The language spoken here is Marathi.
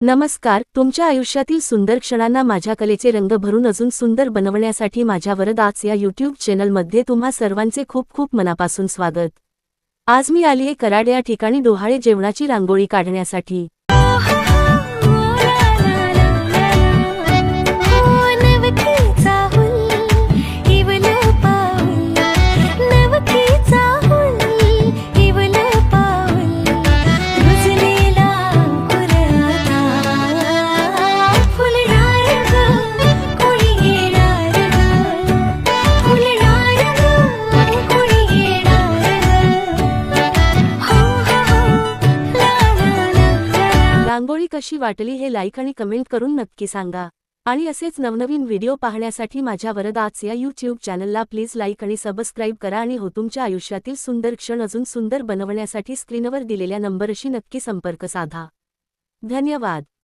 नमस्कार. तुमच्या आयुष्यातील सुंदर क्षणांना माझ्या कलेचे रंग भरून अजून सुंदर बनवण्यासाठी माझ्या वरद आर्ट्स या यूट्यूब चॅनलमध्ये तुम्हा सर्वांचे खूप खूप मनापासून स्वागत. आज मी आलीये कराड या ठिकाणी डोहाळे जेवणाची रांगोळी काढण्यासाठी. रांगोळी कशी वाटली हे लाईक आणि कमेंट करून नक्की सांगा. आणि असेच नवनवीन व्हिडिओ पाहण्यासाठी माझ्या वरद आर्ट्स या यूट्यूब चॅनलला प्लीज लाईक आणि सबस्क्राईब करा आणि हो तुमच्या आयुष्यातील सुंदर क्षण अजून सुंदर बनवण्यासाठी स्क्रीनवर दिलेल्या नंबरशी नक्की संपर्क साधा. धन्यवाद.